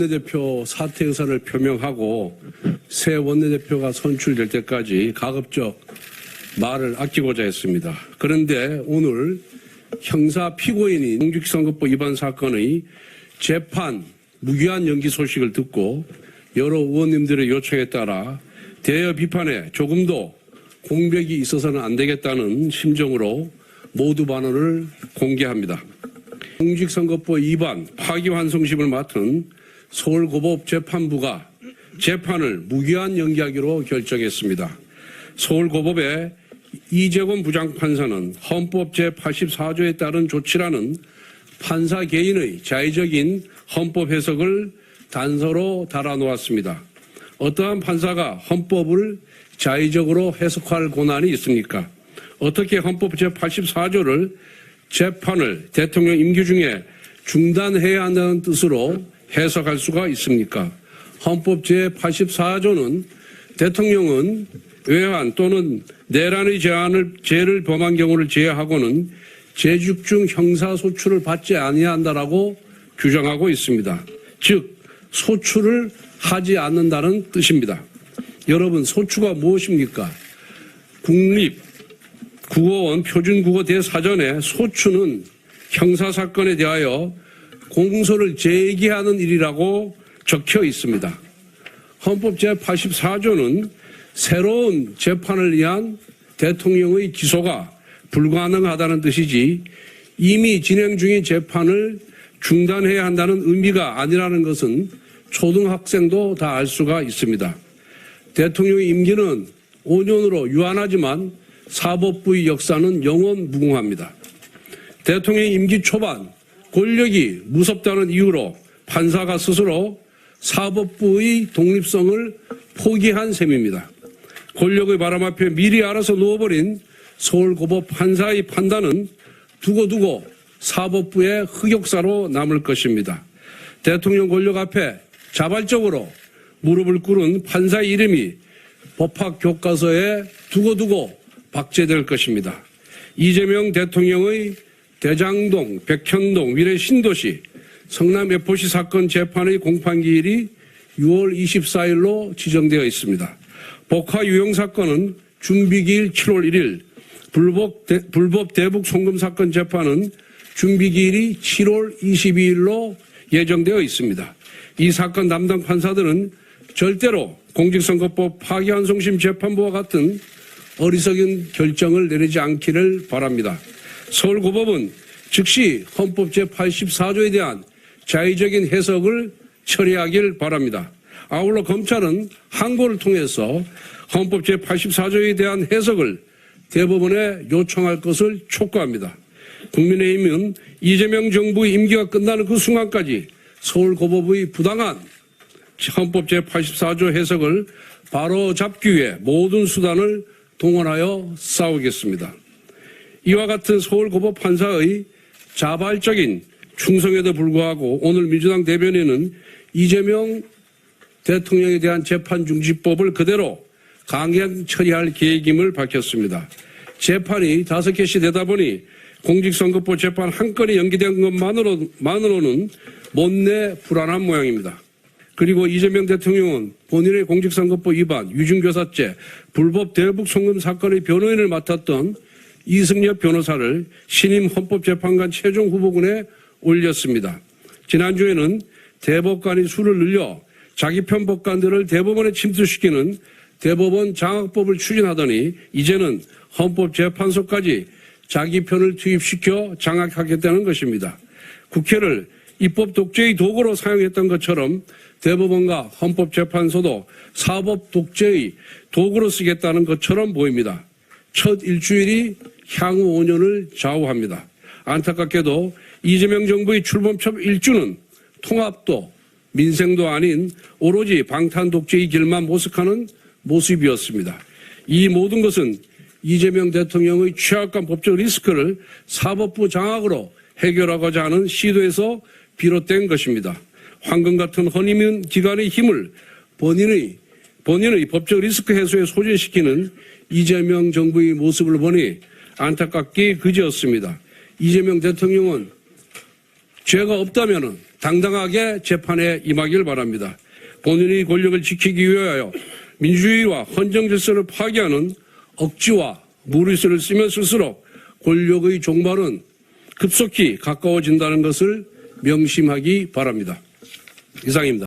원내대표 사퇴 의사를 표명하고 새 원내대표가 선출될 때까지 가급적 말을 아끼고자 했습니다. 그런데 오늘 형사 피고인인 공직선거법 위반 사건의 재판 무기한 연기 소식을 듣고 여러 의원님들의 요청에 따라 대여 비판에 조금도 공백이 있어서는 안 되겠다는 심정으로 모두 반응을 공개합니다. 공직선거법 위반 파기환송심을 맡은 서울고법재판부가 재판을 무기한 연기하기로 결정했습니다. 서울고법의 이재권 부장판사는 헌법 제84조에 따른 조치라는 판사 개인의 자의적인 헌법 해석을 단서로 달아놓았습니다. 어떠한 판사가 헌법을 자의적으로 해석할 권한이 있습니까? 어떻게 헌법 제84조를 재판을 대통령 임기 중에 중단해야 한다는 뜻으로 해석할 수가 있습니까? 헌법 제84조는 대통령은 외환 또는 내란의 죄를 범한 경우를 제외하고는 제6중 형사소출을 받지 아니한다라고 규정하고 있습니다. 즉 소출을 하지 않는다는 뜻입니다. 여러분, 소추가 무엇입니까? 국립국어원 표준국어 대사전에 소추는 형사사건에 대하여 공소를 제기하는 일이라고 적혀 있습니다. 헌법 제84조는 새로운 재판을 위한 대통령의 기소가 불가능하다는 뜻이지 이미 진행 중인 재판을 중단해야 한다는 의미가 아니라는 것은 초등학생도 다 알 수가 있습니다. 대통령의 임기는 5년으로 유한하지만 사법부의 역사는 영원 무궁합니다. 대통령의 임기 초반 권력이 무섭다는 이유로 판사가 스스로 사법부의 독립성을 포기한 셈입니다. 권력의 바람 앞에 미리 알아서 누워버린 서울고법 판사의 판단은 두고두고 사법부의 흑역사로 남을 것입니다. 대통령 권력 앞에 자발적으로 무릎을 꿇은 판사의 이름이 법학 교과서에 두고두고 박제될 것입니다. 이재명 대통령의 대장동, 백현동, 미래 신도시, 성남 FC 사건 재판의 공판기일이 6월 24일로 지정되어 있습니다. 복화 유용 사건은 준비기일 7월 1일, 불법 대북 송금 사건 재판은 준비기일이 7월 22일로 예정되어 있습니다. 이 사건 담당 판사들은 절대로 공직선거법 파기환송심 재판부와 같은 어리석은 결정을 내리지 않기를 바랍니다. 서울고법은 즉시 헌법 제84조에 대한 자의적인 해석을 처리하길 바랍니다. 아울러 검찰은 항고를 통해서 헌법 제84조에 대한 해석을 대법원에 요청할 것을 촉구합니다. 국민의힘은 이재명 정부의 임기가 끝나는 그 순간까지 서울고법의 부당한 헌법 제84조 해석을 바로잡기 위해 모든 수단을 동원하여 싸우겠습니다. 이와 같은 서울고법 판사의 자발적인 충성에도 불구하고 오늘 민주당 대변인은 이재명 대통령에 대한 재판중지법을 그대로 강행 처리할 계획임을 밝혔습니다. 재판이 5개씩 되다 보니 공직선거법 재판 한 건이 연기된 것만으로는 못내 불안한 모양입니다. 그리고 이재명 대통령은 본인의 공직선거법 위반, 위중교사죄, 불법 대북 송금 사건의 변호인을 맡았던 이승엽 변호사를 신임 헌법재판관 최종 후보군에 올렸습니다. 지난주에는 대법관이 수를 늘려 자기 편 법관들을 대법원에 침투시키는 대법원 장악법을 추진하더니 이제는 헌법재판소까지 자기 편을 투입시켜 장악하겠다는 것입니다. 국회를 입법 독재의 도구로 사용했던 것처럼 대법원과 헌법재판소도 사법 독재의 도구로 쓰겠다는 것처럼 보입니다. 첫 일주일이 향후 5년을 좌우합니다. 안타깝게도 이재명 정부의 출범 첫 일주는 통합도 민생도 아닌 오로지 방탄 독재의 길만 모색하는 모습이었습니다. 이 모든 것은 이재명 대통령의 취약한 법적 리스크를 사법부 장악으로 해결하고자 하는 시도에서 비롯된 것입니다. 황금 같은 허니문 기관의 힘을 본인의 법적 리스크 해소에 소진시키는 이재명 정부의 모습을 보니 안타깝기 그지없습니다. 이재명 대통령은 죄가 없다면은 당당하게 재판에 임하길 바랍니다. 본인의 권력을 지키기 위하여 민주주의와 헌정 질서를 파괴하는 억지와 무리수를 쓰면 쓸수록 권력의 종말은 급속히 가까워진다는 것을 명심하기 바랍니다. 이상입니다.